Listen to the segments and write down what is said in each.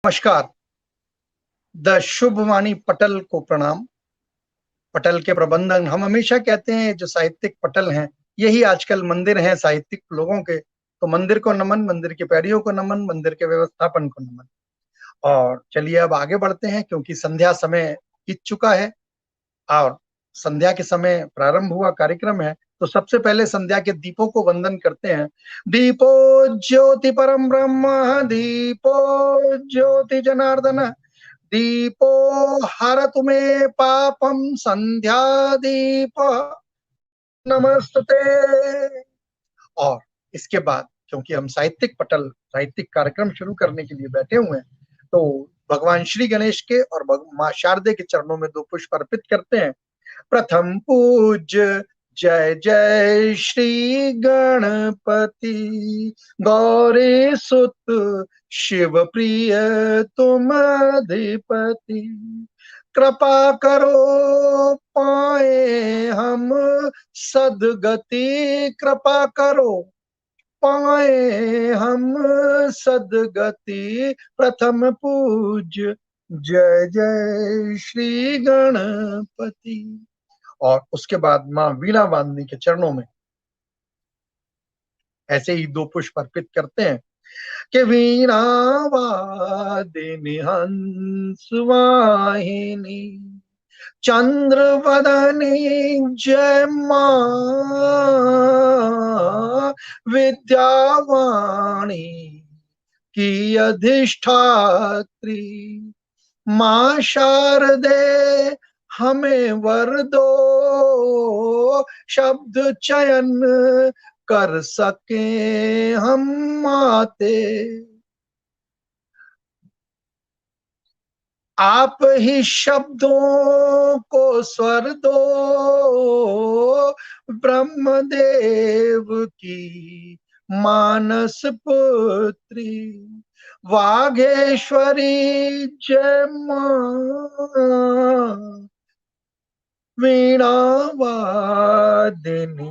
नमस्कार। द शुभवाणी पटल को प्रणाम। पटल के प्रबंधन हम हमेशा कहते हैं जो साहित्यिक पटल हैं, यही आजकल मंदिर हैं साहित्यिक लोगों के। तो मंदिर को नमन, मंदिर के पैड़ियों को नमन, मंदिर के व्यवस्थापन को नमन। और चलिए अब आगे बढ़ते हैं क्योंकि संध्या समय बीत चुका है और संध्या के समय प्रारंभ हुआ कार्यक्रम है। तो सबसे पहले संध्या के दीपों को वंदन करते हैं। दीपो ज्योति परम ब्रह्म, दीपो ज्योति जनार्दन, दीपो हरतु मे पापम, संध्या दीप नमस्ते। और इसके बाद क्योंकि हम साहित्यिक पटल साहित्यिक कार्यक्रम शुरू करने के लिए बैठे हुए हैं, तो भगवान श्री गणेश के और मां शारदे के चरणों में 2 पुष्प अर्पित करते हैं। प्रथम पूज्य जय जय श्री गणपति, गौरी सुत शिव प्रिय तुम अधिपति, कृपा करो पाए हम सदगति, कृपा करो पाए हम सदगति। प्रथम पूज्य जय जय श्री गणपति। और उसके बाद मां वीणा वादनी के चरणों में ऐसे ही 2 पुष्प अर्पित करते हैं कि वीणा वादिनी हंस वाहिनी, चंद्र वदनी जय मां, विद्यावाणी की अधिष्ठात्री, मां शारदे हमें वर दो, शब्द चयन कर सके हम माते, आप ही शब्दों को स्वर दो, ब्रह्मदेव की मानस पुत्री, वागेश्वरी जय मां, वीणा वादिनी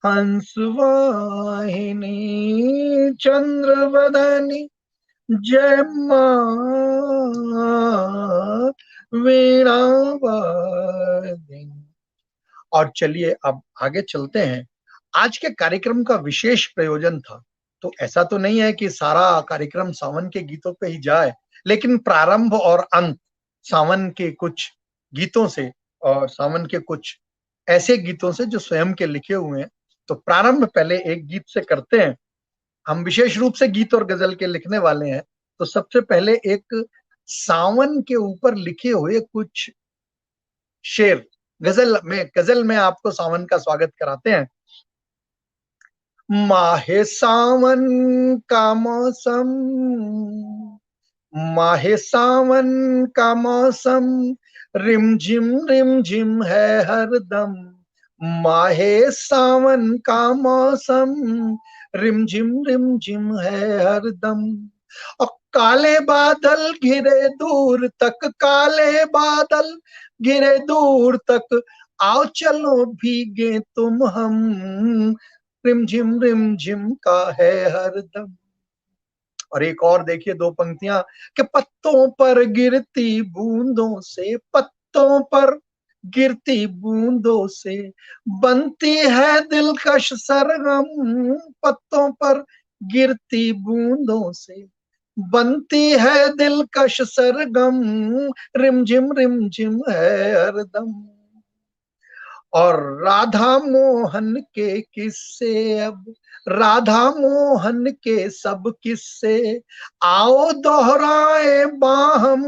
हंस वाहिनी, चंद्रवदनी जय मां, वीणा वादिनी। और चलिए अब आगे चलते हैं। आज के कार्यक्रम का विशेष प्रयोजन था, तो ऐसा तो नहीं है कि सारा कार्यक्रम सावन के गीतों पे ही जाए, लेकिन प्रारंभ और अंत सावन के कुछ गीतों से और सावन के कुछ ऐसे गीतों से जो स्वयं के लिखे हुए हैं। तो प्रारंभ पहले एक गीत से करते हैं। हम विशेष रूप से गीत और गजल के लिखने वाले हैं, तो सबसे पहले एक सावन के ऊपर लिखे हुए कुछ शेर गजल में आपको सावन का स्वागत कराते हैं। माहे सावन का मौसम, माहे सावन का मौसम, रिम झिम है हरदम, माहे सावन का मौसम, रिम झिम है हरदम। और काले बादल घिरे दूर तक, काले बादल घिरे दूर तक, आओ चलो भीगे तुम हम, रिम झिम का है हरदम। और एक और देखिए 2 पंक्तियां कि पत्तों पर गिरती बूंदों से, पत्तों पर गिरती बूंदों से बनती है दिलकश सरगम, पत्तों पर गिरती बूंदों से बनती है दिलकश सरगम, रिम झिम है हरदम। और राधा मोहन के किस्से अब, राधा मोहन के सब किस्से आओ दोहराए बाहम,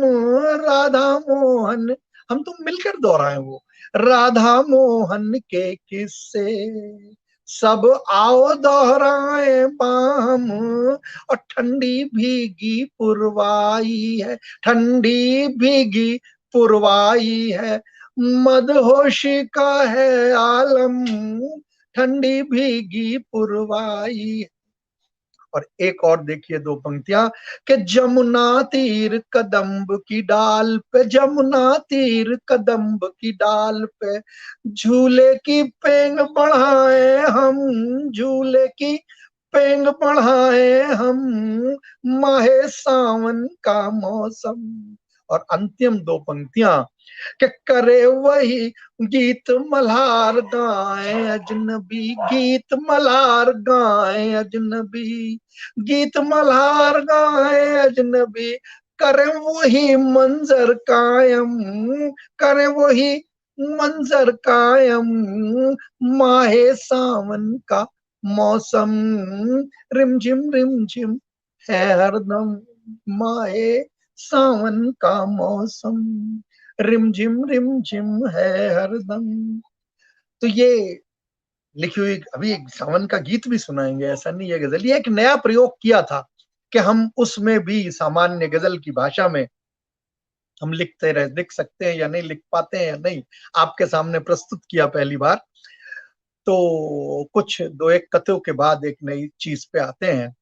राधा मोहन हम तुम मिलकर दोहराए वो, राधा मोहन के किस्से सब आओ दोहराए बाहम। और ठंडी भीगी पुरवाई है, ठंडी भीगी पुरवाई है, मदहोशी का है आलम, ठंडी भीगी पुरवाई। और एक और देखिए 2 पंक्तियां कि जमुना तीर कदम्ब की डाल पे, जमुना तीर कदम्ब की डाल पे, झूले की पेंग बढ़ाए हम, झूले की पेंग बढ़ाए हम माहे सावन का मौसम। और अंतिम दो पंक्तियां कि करे वही गीत मल्हार गाए अजनबी, गीत मल्हार गाए अजनबी, गीत मल्हार गाए अजनबी, करे वही मंजर कायम, करे वही मंजर कायम, माहे सावन का मौसम, रिम झिम है हरदम, माहे सावन का मौसम, रिम झिम है हरदम। तो ये लिखी हुई अभी एक सावन का गीत भी सुनाएंगे, ऐसा नहीं है गजल, ये एक नया प्रयोग किया था कि हम उसमें भी सामान्य गजल की भाषा में हम लिख सकते हैं या नहीं, लिख पाते हैं या नहीं, आपके सामने प्रस्तुत किया पहली बार। तो कुछ दो एक कथों के बाद एक नई चीज पे आते हैं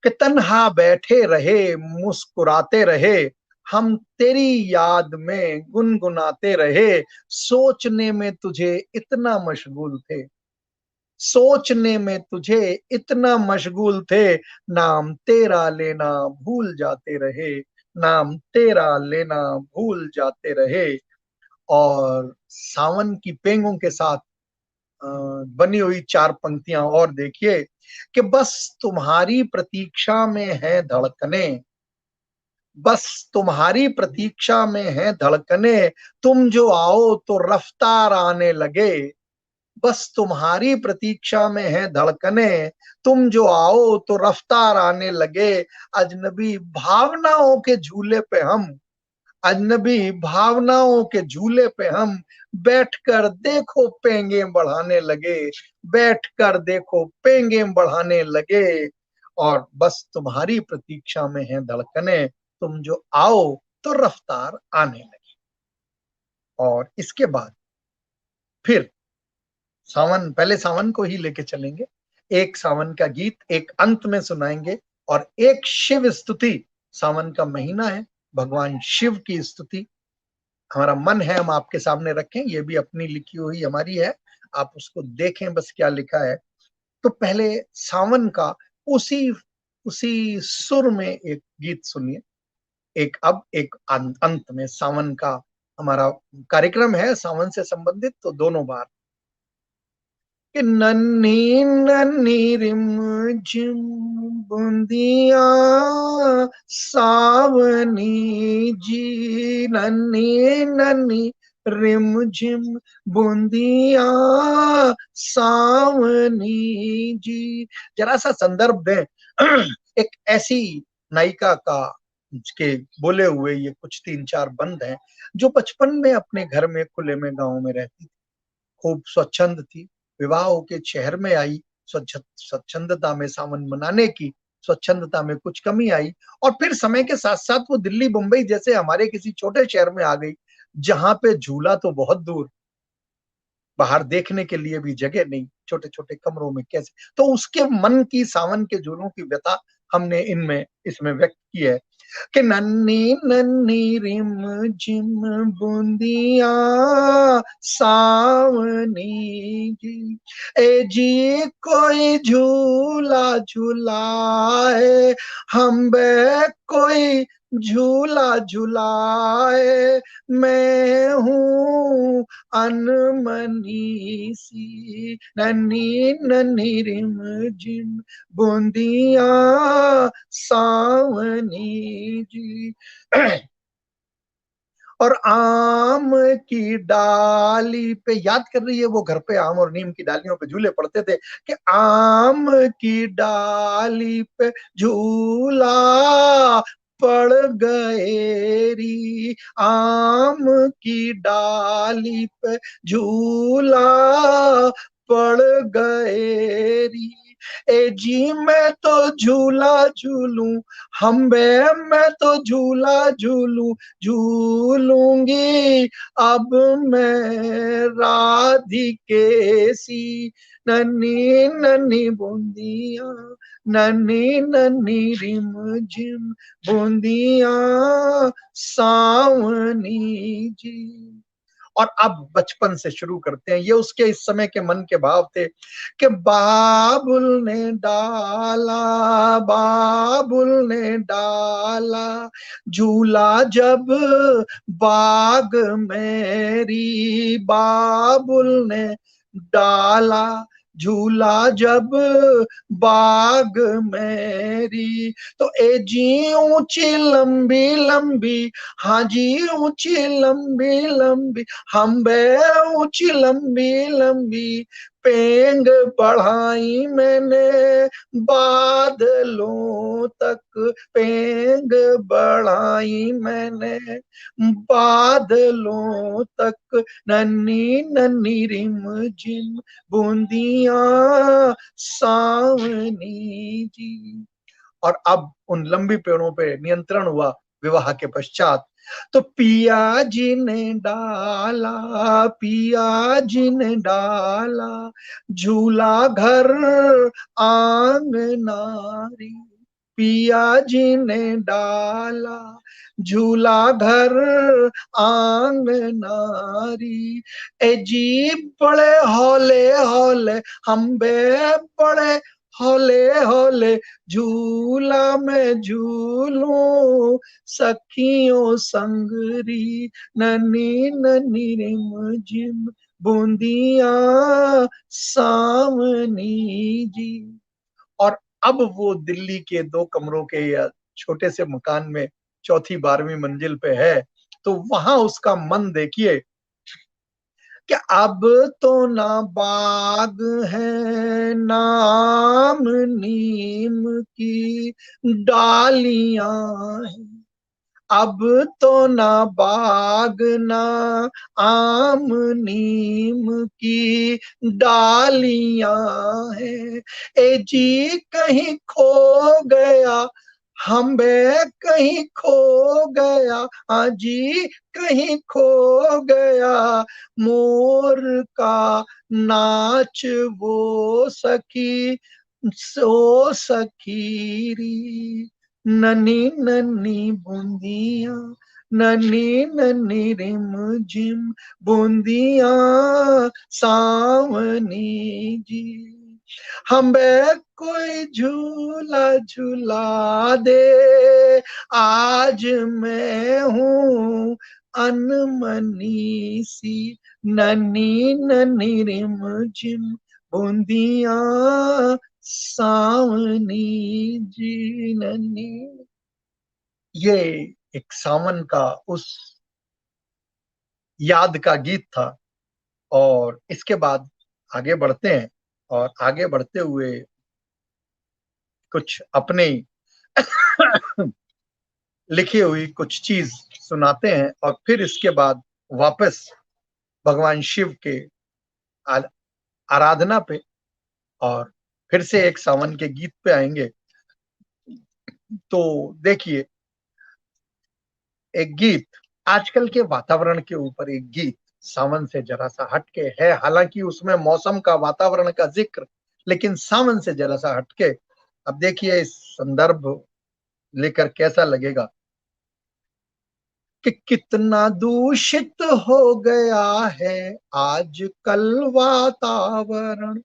कि तन्हा बैठे रहे मुस्कुराते रहे, हम तेरी याद में गुनगुनाते रहे, सोचने में तुझे इतना मशगूल थे, सोचने में तुझे इतना मशगूल थे, नाम तेरा लेना भूल जाते रहे, नाम तेरा लेना भूल जाते रहे। और सावन की पेंगों के साथ बनी हुई चार पंक्तियां और देखिए कि बस तुम्हारी प्रतीक्षा में है धड़कने, बस तुम्हारी प्रतीक्षा में है धड़कने, तुम जो आओ तो रफ्तार आने लगे, बस तुम्हारी प्रतीक्षा में है धड़कने, तुम जो आओ तो रफ्तार आने लगे, अजनबी भावनाओं के झूले पे हम, अजनबी भावनाओं के झूले पे हम बैठकर देखो पेंगे बढ़ाने लगे, बैठकर देखो पेंगे बढ़ाने लगे। और बस तुम्हारी प्रतीक्षा में है धड़कने, तुम जो आओ तो रफ्तार आने लगे। और इसके बाद फिर सावन, पहले सावन को ही लेके चलेंगे, एक सावन का गीत एक अंत में सुनाएंगे और एक शिव स्तुति, सावन का महीना है, भगवान शिव की स्तुति हमारा मन है हम आपके सामने रखें, ये भी अपनी लिखी हुई हमारी है, आप उसको देखें बस क्या लिखा है। तो पहले सावन का उसी उसी सुर में एक गीत सुनिए, एक अब एक अंत में, सावन का हमारा कार्यक्रम है सावन से संबंधित, तो दोनों बार कि नन्ही नन्ही रिम झिम बूंदिया सावनी जी, नन्ही नन्ही रिम झिम बूंदिया सावनी जी। जरा सा संदर्भ दें एक ऐसी नायिका का के बोले हुए ये कुछ तीन चार बंद हैं जो बचपन में अपने घर में खुले में गांव में रहती थी, खूब स्वच्छंद थी, विवाह होके शहर में आई, स्वच्छंदता में सावन मनाने की, स्वच्छंदता में कुछ कमी आई, और फिर समय के साथ साथ वो दिल्ली मुंबई जैसे हमारे किसी छोटे शहर में आ गई जहां पे झूला तो बहुत दूर, बाहर देखने के लिए भी जगह नहीं, छोटे छोटे कमरों में कैसे, तो उसके मन की सावन के झूलों की व्यथा हमने इनमें इसमें व्यक्त की है कि नन्ही नन्ही रिम झिम बूंदिया सावनी जी, ए जी कोई झूला झूलाए, हम बे कोई झूला झूलाए, मैं हूँ अनमनी सी, नन्ही नन्ही रिम झिम बूंदिया सावनी जी। और आम की डाली पे, याद कर रही है वो घर पे आम और नीम की डालियों पे झूले पड़ते थे कि आम की डाली पे झूला पड़ गए री, आम की डाली पे झूला पड़ गए री, ए जी मैं तो झूला झूलूं, हम बे मैं तो झूला झूलूं, झूलूंगी अब मैं राधिके सी, नन्ही नन्ही बूंदिया, नन्ही नन्ही रिम झिम बूंदिया सावनी जी। और अब बचपन से शुरू करते हैं। ये उसके इस समय के मन के भाव थे कि बाबुल ने डाला, बाबुल ने डाला झूला जब बाग मेरी, बाबुल ने डाला झूला जब बाग मेरी। तो ए जी ऊंची लंबी लंबी, हाँ जी ऊंची लंबी लंबी, हम बे ऊंची लंबी लंबी पेंग बढ़ाई मैंने बादलों तक, पेंग बढ़ाई मैंने बादलों तक, नन्ही नन्ही रिम झिम बूंदियां सावनी जी। और अब उन लंबी पेड़ों पे नियंत्रण हुआ विवाह के पश्चात। तो पिया जी ने डाला, पिया जी ने डाला झूला घर आंगनारी, पिया जी ने डाला झूला घर आंगनारी। ए जी बड़े हौले हौले, हम बे बड़े हौले हौले झूला में झूलूं सखियों संगरी, नन्ही नन्ही रिम झिम बूंदियां सावनी जी। और अब वो दिल्ली के 2 कमरों के या छोटे से मकान में चौथी 12वीं मंजिल पे है। तो वहां उसका मन देखिए कि अब तो ना बाग है ना आम नीम की डालियां हैं, अब तो ना बाग ना आम नीम की डालियां हैं। ए जी कहीं खो गया, हम बे कहीं खो गया, हाँ जी कहीं खो गया मोर का नाच वो सखी, सो सखीरी, नन्ही नन्ही बूंदियां, नन्ही नन्ही रिम झिम बूंदियां सावनी जी। हमें कोई झूला झूला दे, आज मैं हूँ अनमनी सी, नन्ही नन्ही रिम झिम बूंदियां सावनी जी नन्ही। ये एक सावन का उस याद का गीत था। और इसके बाद आगे बढ़ते हैं और आगे बढ़ते हुए कुछ अपने लिखी हुई कुछ चीज सुनाते हैं और फिर इसके बाद वापस भगवान शिव के आराधना पे और फिर से एक सावन के गीत पे आएंगे। तो देखिए, एक गीत आजकल के वातावरण के ऊपर, एक गीत सावन से जरा सा हटके है, हालांकि उसमें मौसम का वातावरण का जिक्र, लेकिन सावन से जरा सा हटके। अब देखिए इस संदर्भ लेकर कैसा लगेगा कि कितना दूषित हो गया है आजकल वातावरण,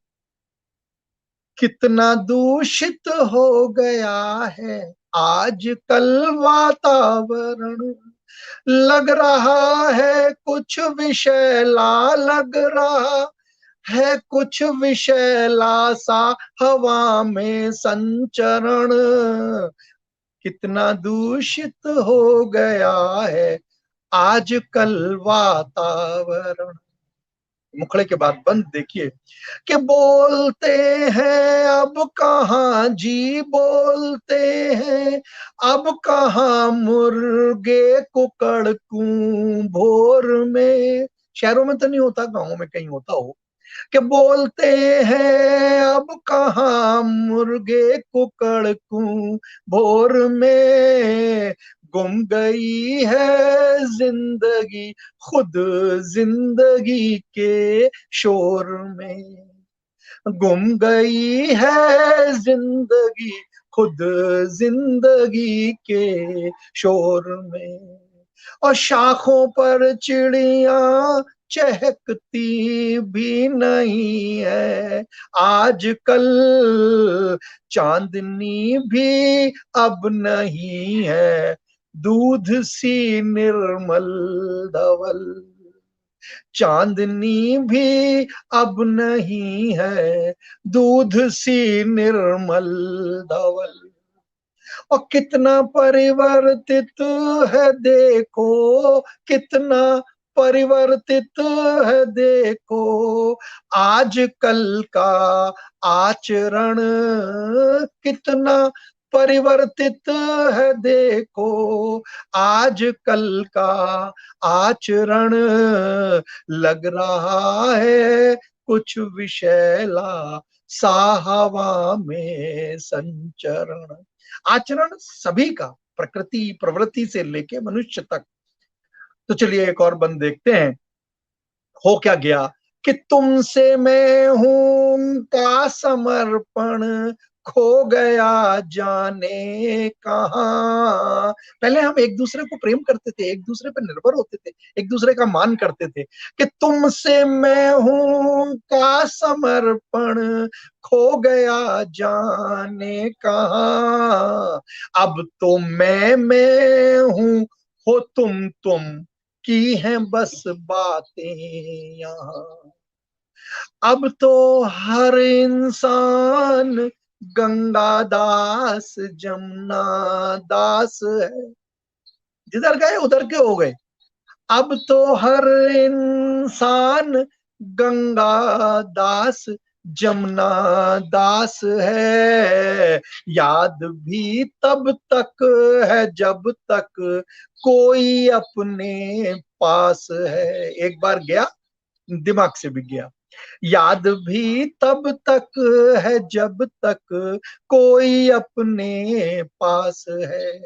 कितना दूषित हो गया है आजकल वातावरण, लग रहा है कुछ विषैला, लग रहा है कुछ विषैला सा हवा में संचरण, कितना दूषित हो गया है आजकल वातावरण। मुखड़े के बाद बंद देखिए कि बोलते हैं अब कहाँ जी, बोलते हैं अब कहाँ मुर्गे कुकड़ कू भोर में। शहरों में तो नहीं होता, गांवों में कहीं होता हो कि बोलते हैं अब कहाँ मुर्गे कुकड़ कू भोर में, गुम गई है जिंदगी खुद जिंदगी के शोर में, गुम गई है जिंदगी खुद जिंदगी के शोर में। और शाखों पर चिड़िया चहकती भी नहीं है आजकल, चांदनी भी अब नहीं है दूध सी निर्मल धवल, चांदनी भी अब नहीं है दूध सी निर्मल धवल। और कितना परिवर्तित है देखो, कितना परिवर्तित है देखो आजकल का आचरण, कितना परिवर्तित है देखो आजकल का आचरण, लग रहा है कुछ विषैला सा हवा में संचरण। आचरण सभी का, प्रकृति प्रवृत्ति से लेके मनुष्य तक। तो चलिए एक और बंद देखते हैं। हो क्या गया कि तुमसे मैं हूं का समर्पण खो गया जाने कहां। पहले हम एक दूसरे को प्रेम करते थे, एक दूसरे पर निर्भर होते थे, एक दूसरे का मान करते थे कि तुमसे मैं हूं का समर्पण खो गया जाने कहां। अब तो मैं हूं, हो तुम की हैं बस बातें यहाँ। अब तो हर इंसान गंगा दास जमुना दास है, जिधर गए उधर के हो गए। अब तो हर इंसान गंगा दास जमुना दास है, याद भी तब तक है जब तक कोई अपने पास है। एक बार गया, दिमाग से भी गया। याद भी तब तक है जब तक कोई अपने पास है।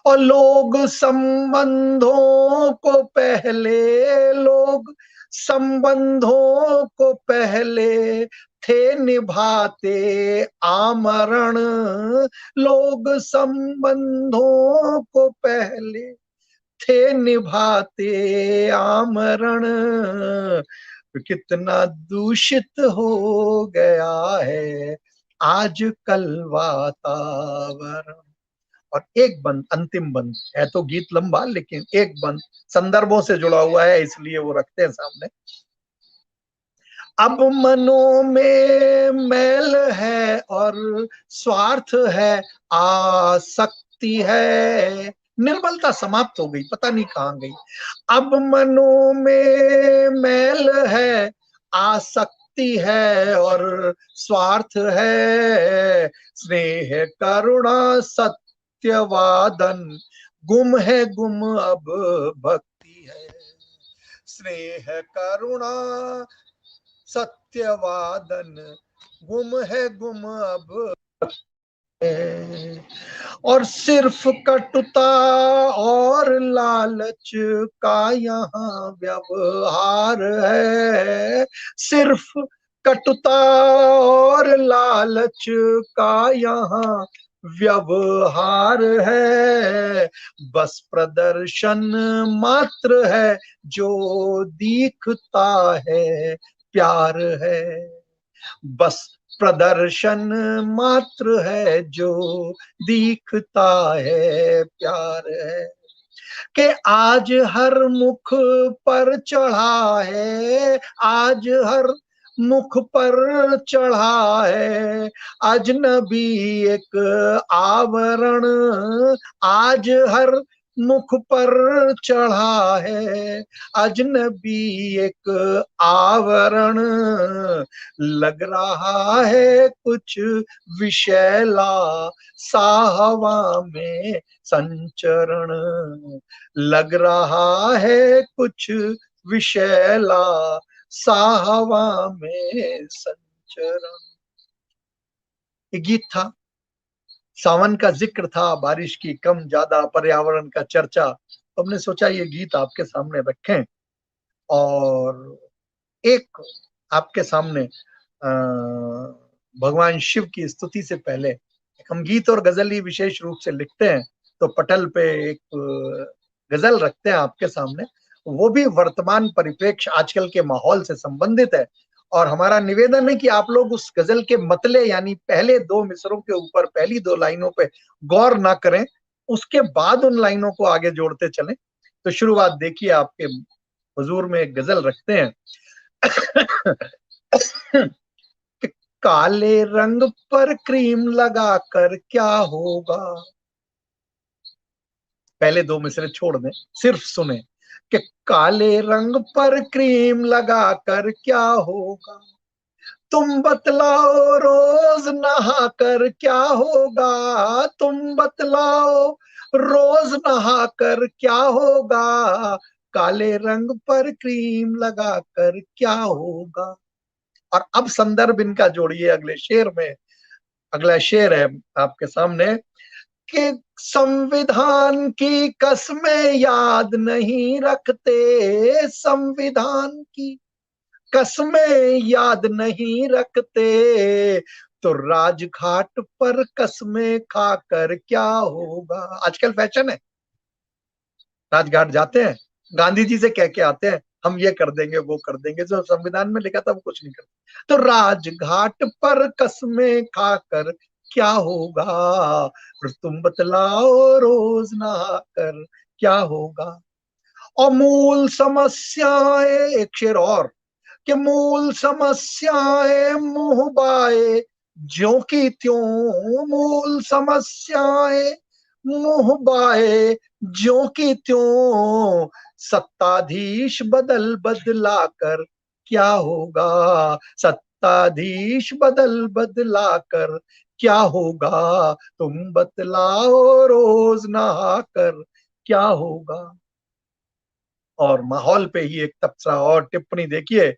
और लोग संबंधों को पहले, लोग संबंधों को पहले थे निभाते आमरण, लोग संबंधों को पहले थे निभाते आमरण। कितना दूषित हो गया है आजकल वातावरण। और एक बंद, अंतिम बंद है, तो गीत लंबा लेकिन एक बंद संदर्भों से जुड़ा हुआ है इसलिए वो रखते हैं सामने। अब मनों में मैल है और स्वार्थ है, आसक्ति है, निर्मलता समाप्त हो गई, पता नहीं कहां गई। अब मनों में मैल है, आसक्ति है और स्वार्थ है, स्नेह करुणा सत्यवादन गुम है गुम अब भक्ति है। स्नेह करुणा सत्यवादन गुम है गुम अब है। और सिर्फ कटुता और लालच का यहाँ व्यवहार है, सिर्फ कटुता और लालच का यहाँ व्यवहार है। बस प्रदर्शन मात्र है जो दिखता है प्यार है, बस प्रदर्शन मात्र है जो दिखता है प्यार है। कि आज हर मुख पर चढ़ा है, आज हर मुख पर चढ़ा है अजनबी एक आवरण, आज हर मुख पर चढ़ा है अजनबी एक आवरण, लग रहा है कुछ विषैला सा हवा में संचरण, लग रहा है कुछ विषैला सा हवा में संचरण। ये गीत था, सावन का जिक्र था, बारिश की कम ज्यादा, पर्यावरण का चर्चा। तो हमने सोचा ये गीत आपके सामने रखें और एक आपके सामने भगवान शिव की स्तुति से पहले, हम गीत और गजल ही विशेष रूप से लिखते हैं तो पटल पे एक गजल रखते हैं आपके सामने, वो भी वर्तमान परिप्रेक्ष्य आजकल के माहौल से संबंधित है। और हमारा निवेदन है कि आप लोग उस गजल के मतले यानी पहले 2 मिसरों के ऊपर पहली 2 लाइनों पे गौर ना करें, उसके बाद उन लाइनों को आगे जोड़ते चलें। तो शुरुआत देखिए, आपके हुजूर में एक गजल रखते हैं कि काले रंग पर क्रीम लगाकर क्या होगा। पहले 2 मिसरे छोड़ दें, सिर्फ सुने कि काले रंग पर क्रीम लगाकर क्या होगा, तुम बतलाओ रोज नहाकर क्या होगा, तुम बतलाओ रोज नहाकर क्या होगा, काले रंग पर क्रीम लगाकर क्या होगा। और अब संदर्भ इनका जोड़िए अगले शेर में। अगला शेर है आपके सामने कि संविधान की कस्में याद नहीं रखते, संविधान की कस्में याद नहीं रखते, तो राजघाट पर कस्में खाकर क्या होगा। आजकल फैशन है, राजघाट जाते हैं, गांधी जी से कह के आते हैं हम ये कर देंगे वो कर देंगे, जो संविधान में लिखा था वो कुछ नहीं करते। तो राजघाट पर कस्में खाकर क्या होगा, फिर तुम बतलाओ रोज नहाकर क्या होगा। और मूल समस्याएं, एक शेर और, कि मूल समस्याएं मुंह बाए ज्यों की त्यों, मूल समस्याएं मुंह बाए ज्यों की त्यों, सत्ताधीश बदल बदला कर क्या होगा, सत्ताधीश बदल बदला कर क्या होगा, तुम बतलाओ रोज नहा कर क्या होगा। और माहौल पे ही एक तबसरा और टिप्पणी देखिए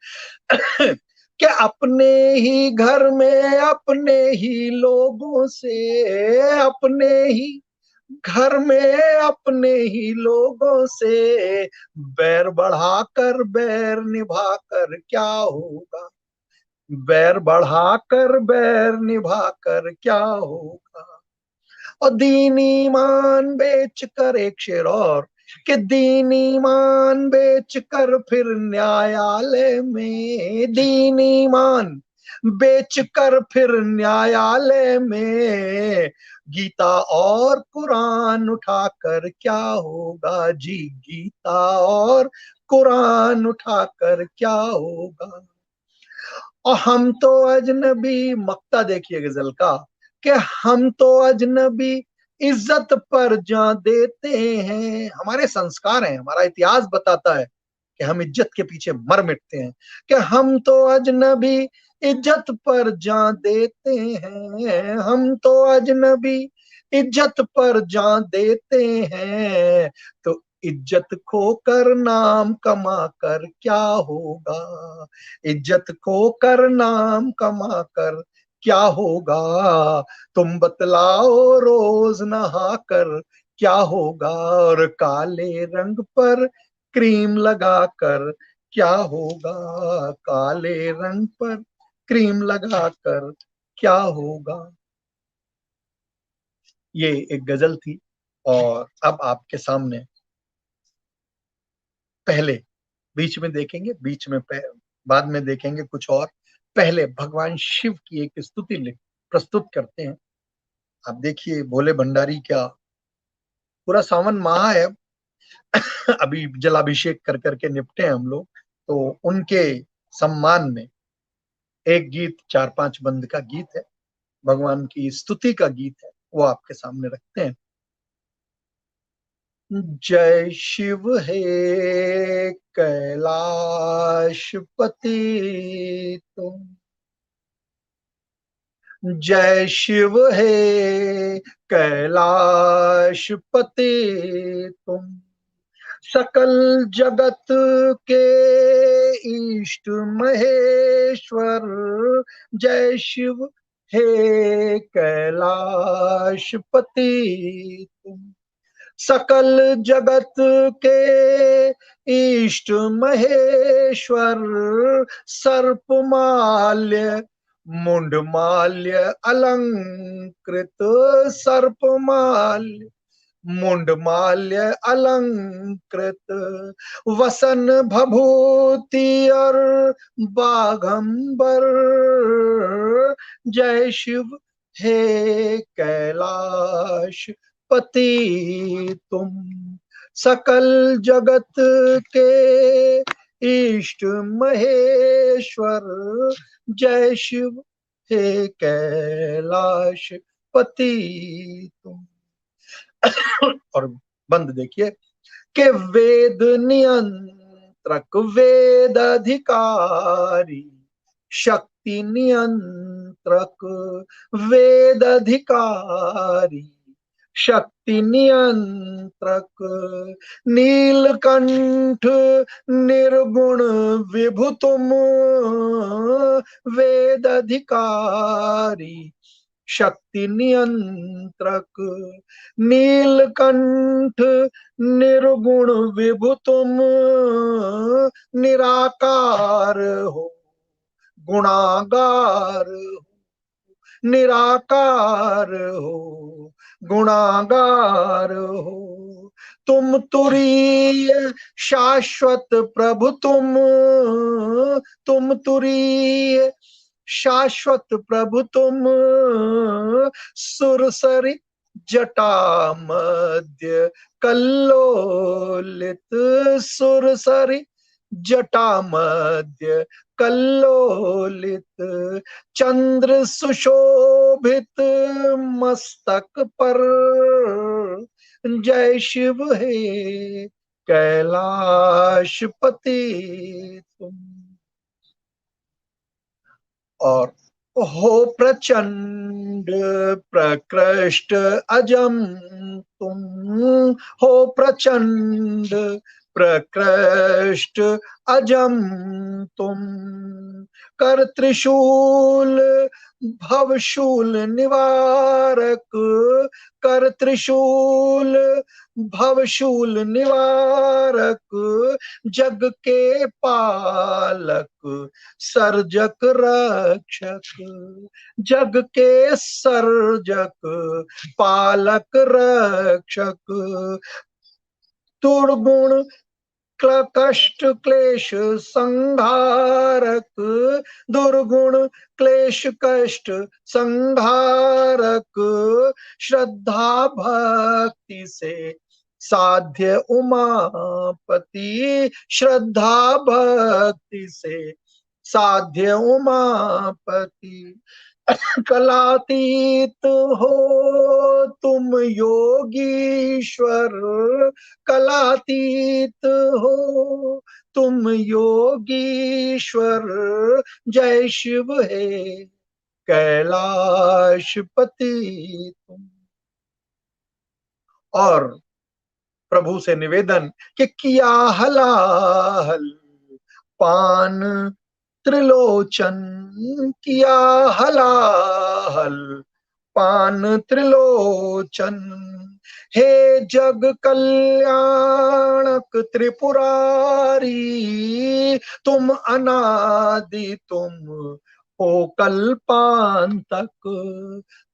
कि अपने ही घर में अपने ही लोगों से, अपने ही घर में अपने ही लोगों से बैर बढ़ाकर बैर निभाकर क्या होगा, बैर बढ़ाकर बैर निभाकर क्या होगा। और दीन ईमान बेच कर, एक शेर और, कि दीन ईमान बेच कर फिर न्यायालय में, दीन ईमान बेच कर फिर न्यायालय में गीता और कुरान उठाकर क्या होगा जी, गीता और कुरान उठाकर क्या होगा। और हम तो अजनबी, मक्ता देखिए गजल का, कि हम तो अजनबी इज्जत पर जा देते हैं, हमारे संस्कार हैं, हमारा इतिहास बताता है कि हम इज्जत के पीछे मर मिटते हैं, कि हम तो अजनबी इज्जत पर जा देते हैं, हम तो अजनबी इज्जत पर जा देते हैं, तो इज्जत खोकर नाम कमा कर क्या होगा, इज्जत खोकर नाम कमा कर क्या होगा, तुम बतलाओ रोज नहा कर क्या होगा, और काले रंग पर क्रीम लगाकर क्या होगा, काले रंग पर क्रीम लगाकर क्या होगा। ये एक गजल थी। और अब आपके सामने पहले, बीच में देखेंगे, बाद में देखेंगे कुछ और, पहले भगवान शिव की एक स्तुति लिख प्रस्तुत करते हैं। आप देखिए भोले भंडारी क्या, पूरा सावन माह है, अभी जलाभिषेक कर करके निपटे हैं हम लोग, तो उनके सम्मान में एक गीत 4-5 बंद का गीत है, भगवान की स्तुति का गीत है, वो आपके सामने रखते हैं। जय शिव हे कैलाशपति तुम, जय शिव हे कैलाशपति तुम, सकल जगत के इष्ट महेश्वर, जय शिव हे कैलाशपति तुम, सकल जगत के इष्ट महेश्वर, सर्पमाल्य मुंडमाल्य अलंकृत, सर्पमाल्य मुंडमाल्य अलंकृत, वसन भभूति और बाघंबर, जय शिव हे कैलाश पति तुम, सकल जगत के इष्ट महेश्वर, जय शिव हे कैलाश पति तुम। और बंद देखिए कि वेद नियंत्रक वेद अधिकारी, शक्ति नियंत्रक वेद अधिकारी, शक्ति नियंत्रक नीलकंठ निर्गुण विभु तुम, वेद अधिकारी शक्ति नियंत्रक नीलकंठ निर्गुण विभु तुम, निराकार हो गुणागार हो, निराकार हो गुणागार हो, तुम तुरीय शाश्वत प्रभु तुम तुरीय शाश्वत प्रभु तुम, सुरसरी जटा मध्य कल्लोलित, सुरसरी जटा मध्य कल्लोलित, चंद्र सुशोभित मस्तक पर, जय शिव हे कैलाशपति तुम। और हो प्रचंड प्रकृष्ट अजम तुम, हो प्रचंड प्रकृष्ट अजम तुम, कर त्रिशूल भवशूल निवारक, कर त्रिशूल भवशूल निवारक, जग के पालक सर्जक रक्षक, जग के सर्जक पालक रक्षक, दुर्गुण कष्ट क्लेश संहारक, दुर्गुण क्लेश कष्ट संहारक, श्रद्धा भक्ति से साध्य उमापति, श्रद्धा भक्ति से साध्य उमापति, कलातीत हो तुम योगीश्वर, कलातीत हो तुम योगीश्वर, जय शिव हे कैलाशपति तुम। और प्रभु से निवेदन कि किया हलाहल पान त्रिलोचन, किया हलाहल पान त्रिलोचन, हे जग कल्याणक त्रिपुरारी, तुम अनादि तुम हो कल्पांतक,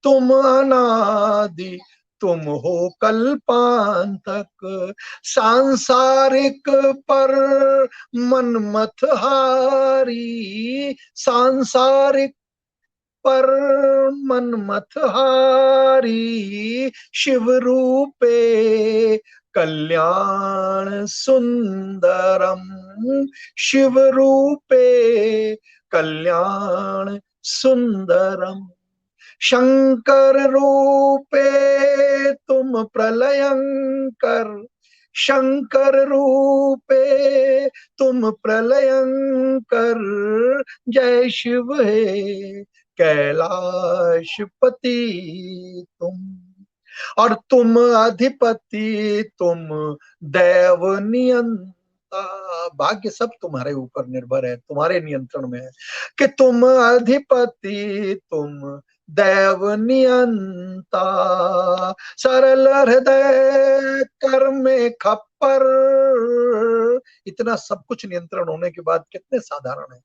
तुम अनादि तुम हो कल्पांतक, सांसारिक पर मनमथ हारी, सांसारिक पर मनमथ हारी, शिव रूपे कल्याण सुंदरम, शिव रूपे कल्याण सुंदरम, शंकर रूपे तुम प्रलयंकर, शंकर रूपे तुम प्रलयंकर, जय शिव हे कैलाशपति तुम। और तुम अधिपति तुम दैव नियंता, भाग्य सब तुम्हारे ऊपर निर्भर है, तुम्हारे नियंत्रण में है कि तुम अधिपति तुम दैव नियंता, सरल हृदय कर में खप्पर, इतना सब कुछ नियंत्रण होने के बाद कितने साधारण है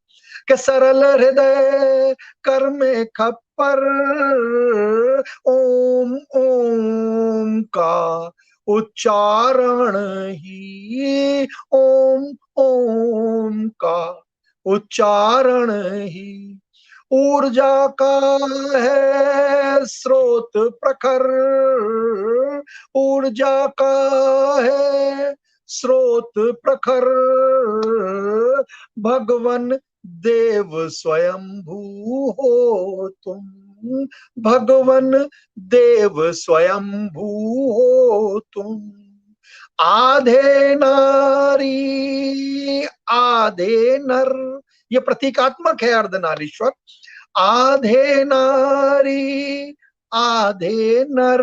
कि सरल हृदय कर में खप्पर, ओम ओम का उच्चारण ही ओम ओम का उच्चारण ही ऊर्जा का है स्रोत प्रखर, ऊर्जा का है स्रोत प्रखर, भगवन देव स्वयंभू हो तुम, भगवन देव स्वयंभू हो तुम। आधे नारी आधे नर, ये प्रतीकात्मक है अर्धनारीश्वर। आधे नारी आधे नर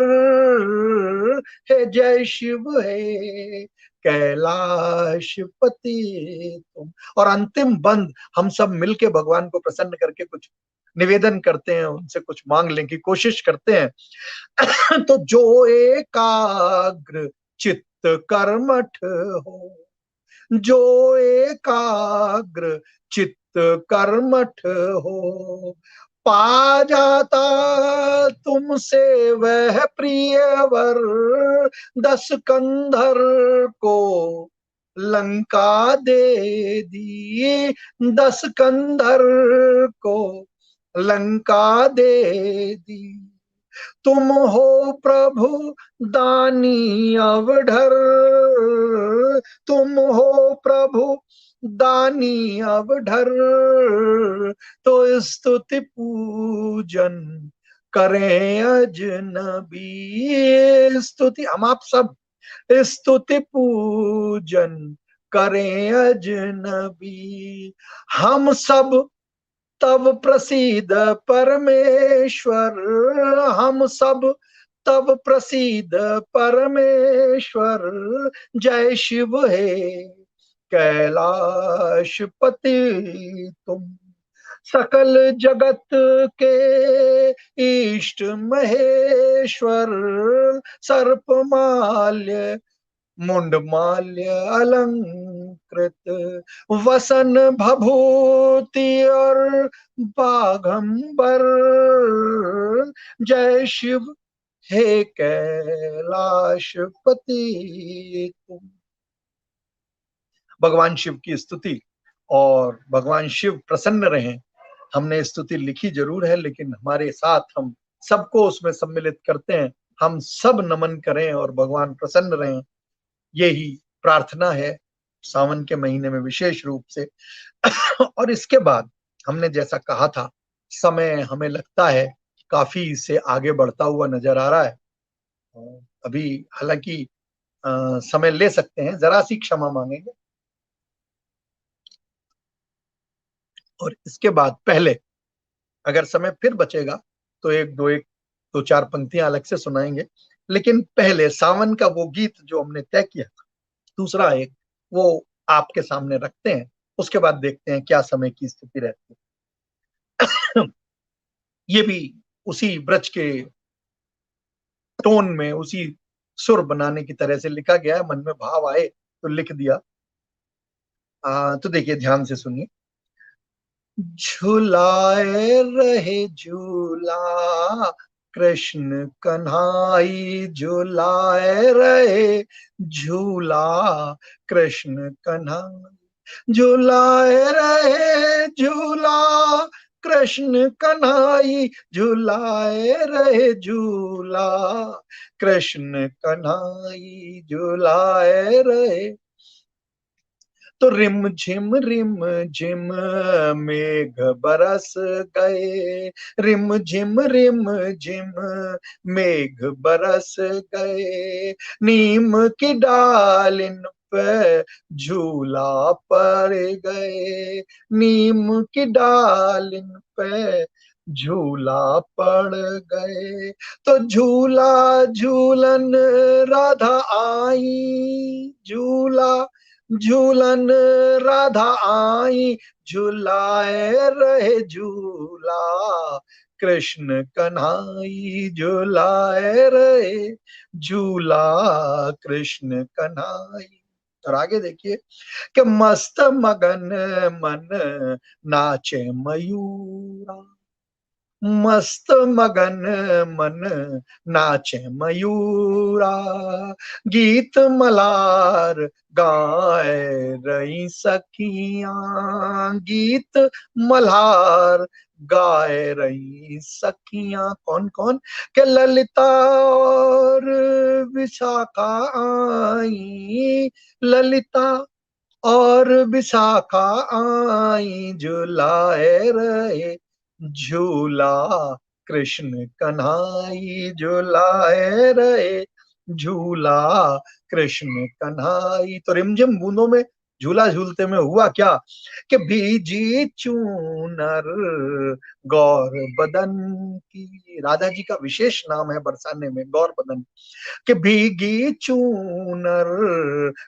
है जय शिव है कैलाश पति तुम। और अंतिम बंद हम सब मिलके भगवान को प्रसन्न करके कुछ निवेदन करते हैं, उनसे कुछ मांग लेने की कोशिश करते हैं। तो जो एकाग्र चित्त कर्मठ हो, जो एकाग्र चित्त कर्मठ हो, पा जाता तुमसे वह प्रिय वर, 10 कंधर को लंका दे दी, 10 कंधर को लंका दे दी। तुम हो प्रभु दानी अवढर, तुम हो प्रभु दानी अवढर, तो स्तुति पूजन करें अजनबी। स्तुति हम आप सब स्तुति पूजन करें अजनबी। हम सब तब प्रसिद्ध परमेश्वर, हम सब तब प्रसिद्ध परमेश्वर, जय शिव है कैलाशपति तुम। सकल जगत के इष्ट महेश्वर, सर्पमाल्य मुंडमाल्य अलंकृत, वसन भभूति और बाघंबर, जय शिव हे कैलाशपति तुम। भगवान शिव की स्तुति और भगवान शिव प्रसन्न रहें। हमने स्तुति लिखी जरूर है, लेकिन हमारे साथ हम सबको उसमें सम्मिलित करते हैं। हम सब नमन करें और भगवान प्रसन्न रहें, यही प्रार्थना है सावन के महीने में विशेष रूप से। और इसके बाद हमने जैसा कहा था, समय हमें लगता है काफी इससे आगे बढ़ता हुआ नजर आ रहा है। अभी हालांकि समय ले सकते हैं, जरा सी क्षमा मांगेंगे। और इसके बाद पहले अगर समय फिर बचेगा तो एक दो चार पंक्तियां अलग से सुनाएंगे, लेकिन पहले सावन का वो गीत जो हमने तय किया था, दूसरा एक, वो आपके सामने रखते हैं। उसके बाद देखते हैं क्या समय की स्थिति रहती है। ये भी उसी ब्रज के टोन में, उसी सुर बनाने की तरह से लिखा गया है। मन में भाव आए तो लिख दिया। तो देखिए, ध्यान से सुनिए। झुलाए रहे झूला कृष्ण कन्हाई, झुलाए रहे झूला कृष्ण कन्हाई, झुलाए रहे झूला कृष्ण कन्हाई, झुलाए रहे झूला कृष्ण कन्हाई, झुलाए रहे। तो रिम झिम मेघ बरस गए, रिम झिम मेघ बरस गए, नीम की डालिन पे झूला पड़ गए, नीम की डालिन पे झूला पड़ गए। तो झूला झूलन राधा आई, झूला झूलन राधा आई, झुलाए रहे झूला कृष्ण कन्हाई, झुलाए रहे झूला कृष्ण कन्हाई। और आगे देखिए कि मस्त मगन मन नाचे मयूरा, मस्त मगन मन नाचे मयूरा, गीत मलार गाए रही सखियां, गीत मल्हार गाए रही सखियां। कौन कौन? के ललिता और विशाखा आई, ललिता और विशाखा आई, झुलाए रहे झूला कृष्ण कन्हाई, झुलाए रहे झूला कृष्ण कन्हाई। तो रिमझिम बूंदों में झूला झूलते में हुआ क्या कि भीजी चूनर गौर बदन की, राधा जी का विशेष नाम है बरसाने में गौर बदन, कि भीगी चूनर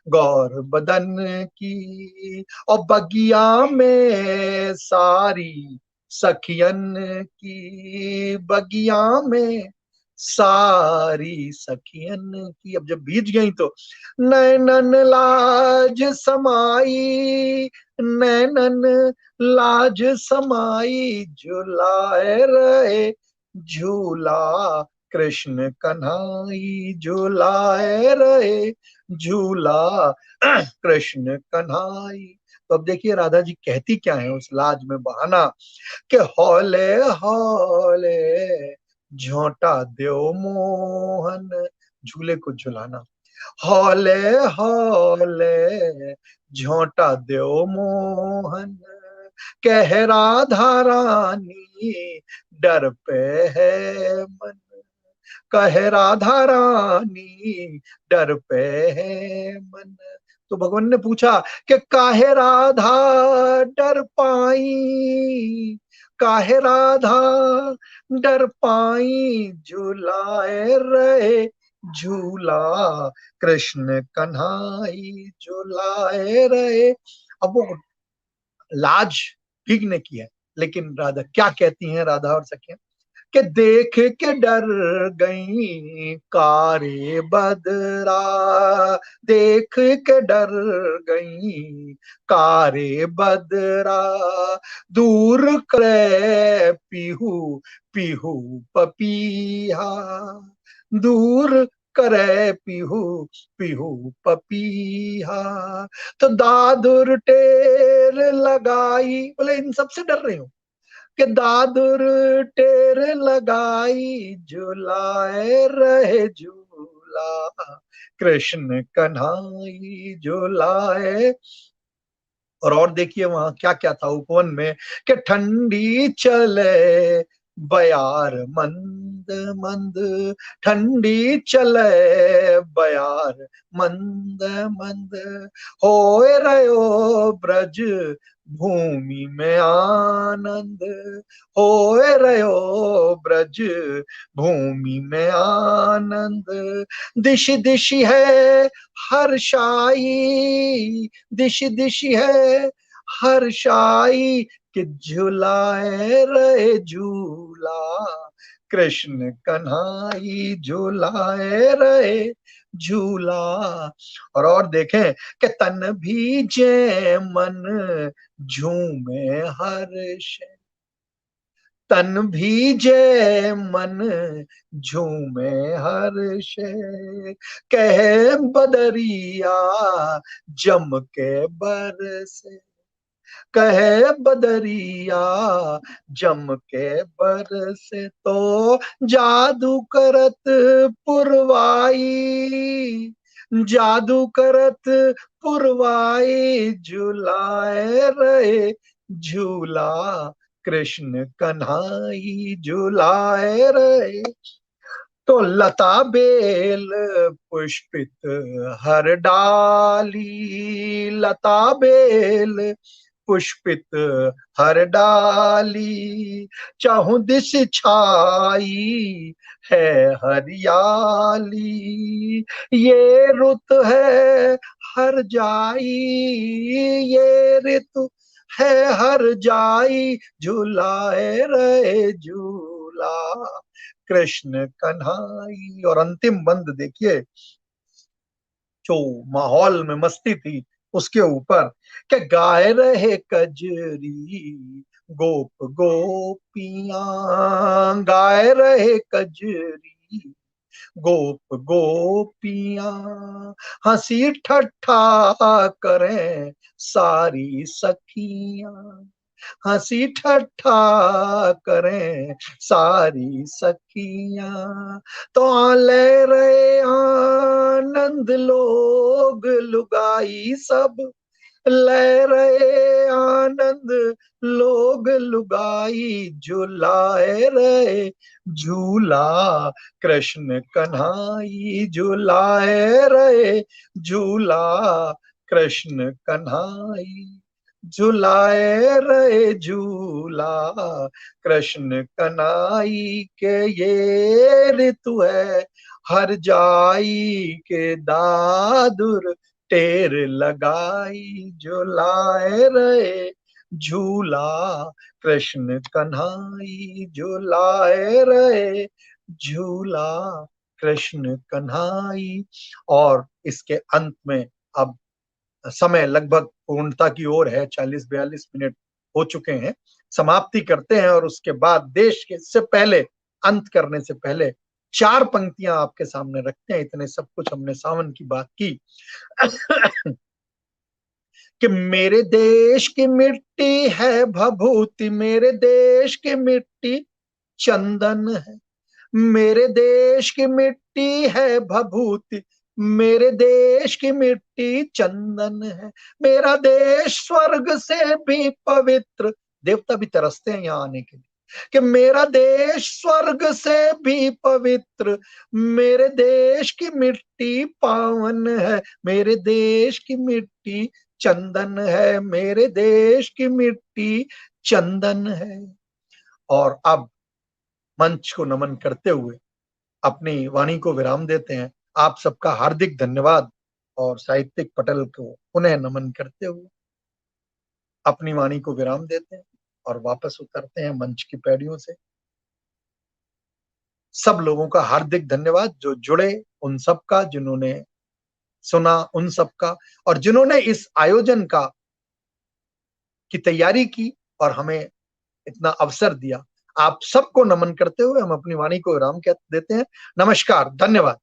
गौर बदन की, और बगिया में सारी सखियन की, बगिया में सारी सखियन की। अब जब भीज गई तो नैनन लाज समाई, नैनन लाज समाई, झुलाए रहे झूला कृष्ण कन्हाई, झुलाए रहे झूला कृष्ण कन्हाई। तो अब देखिए राधा जी कहती क्या है उस लाज में बहाना, कि हौले हौले झोंटा दो मोहन, झूले को झुलाना, हौले हौले झोंटा दो मोहन, कह राधा रानी डर पे है मन, कहे राधा रानी डर पे है मन। तो भगवान ने पूछा कि काहे राधा डर पाई, काहे राधा डर पाई, झुलाए रहे झूला कृष्ण कन्हाई, झुलाए रहे। अब वो लाज भीगने की है, लेकिन राधा क्या कहती हैं, राधा और सखियां, कि देख के डर गई कारे बदरा, देख के डर गई कारे बदरा, दूर करे पीहू पीहू पपीहा, दूर करे पीहू पीहू पपीहा। तो दादुर टेर लगाई, बोले इन सबसे डर रही हूं, कि दादुर टेर लगाई, झुलाए रहे झूला कृष्ण कन्हाई, झुलाए। और देखिए वहां क्या क्या था उपवन में, कि ठंडी चले बयार मंद मंद, ठंडी चले बयार मंद मंद, होए रहो ब्रज भूमि में आनंद, होए रहो ब्रज भूमि में आनंद, दिश दिश है हर्षाई, दिश दिश है हर्षाई, कि झुलाए रहे झूला कृष्ण कन्हाई, झुलाए रहे झूला। और देखें कि तन भीजे मन झूमे हर्ष, तन भीजे मन झूमे हर्ष, कहे बदरिया जम के बरसे, कहे बदरिया जम के बरसे, तो जादू करत पुरवाई, जादू करत पुरवाई, झुलाए रहे झूला कृष्ण कन्हाई, झुलाए रहे। तो लता बेल पुष्पित हर डाली, लता बेल पुष्पित हर डाली, चाहू दिश छाई है हरियाली, ये रुत है हर जाई, ये ऋतु है हर जाई, झुलाए रहे झूला कृष्ण कन्हाई। और अंतिम बंद देखिए, जो माहौल में मस्ती थी उसके ऊपर, कि गाए रहे कजरी गोप गोपियां गाए रहे कजरी, गोप गोपियां हंसी ठट्ठा करें सारी सखियां, हंसी ठट्ठा करें सारी सखियां। तो ले रहे आनंद लोग लुगाई सब, ले रहे आनंद लोग लुगाई, झुलाए रहे झूला कृष्ण कन्हाई, झुलाए रहे झूला कृष्ण कन्हाई, झुलाए रहे झूला कृष्ण कन्हाई। के ये ऋतु है हर जाई के दादुर टेर लगाई, झुलाए रहे झूला कृष्ण कन्हाई, झुलाए रहे झूला कृष्ण कन्हाई। और इसके अंत में अब समय लगभग पूर्णता की ओर है, 40-42 मिनट हो चुके हैं, समाप्ति करते हैं। और उसके बाद देश के से पहले अंत करने से पहले 4 पंक्तियां आपके सामने रखते हैं। इतने सब कुछ हमने सावन की बात की कि मेरे देश की मिट्टी है भभूति, मेरे देश की मिट्टी चंदन है, मेरे देश की मिट्टी है भभूति, मेरे देश की मिट्टी चंदन है, मेरा देश स्वर्ग से भी पवित्र। देवता भी तरसते हैं यहाँ आने के लिए कि मेरा देश स्वर्ग से भी पवित्र, मेरे देश की मिट्टी पावन है, मेरे देश की मिट्टी चंदन है, मेरे देश की मिट्टी चंदन है। और अब मंच को नमन करते हुए अपनी वाणी को विराम देते हैं। आप सबका हार्दिक धन्यवाद। और साहित्यिक पटल को पुनः नमन करते हुए अपनी वाणी को विराम देते हैं और वापस उतरते हैं मंच की पैड़ियों से। सब लोगों का हार्दिक धन्यवाद, जो जुड़े उन सब का, जिन्होंने सुना उन सब का, और जिन्होंने इस आयोजन का की तैयारी की और हमें इतना अवसर दिया। आप सबको नमन करते हुए हम अपनी वाणी को विराम देते हैं। नमस्कार, धन्यवाद।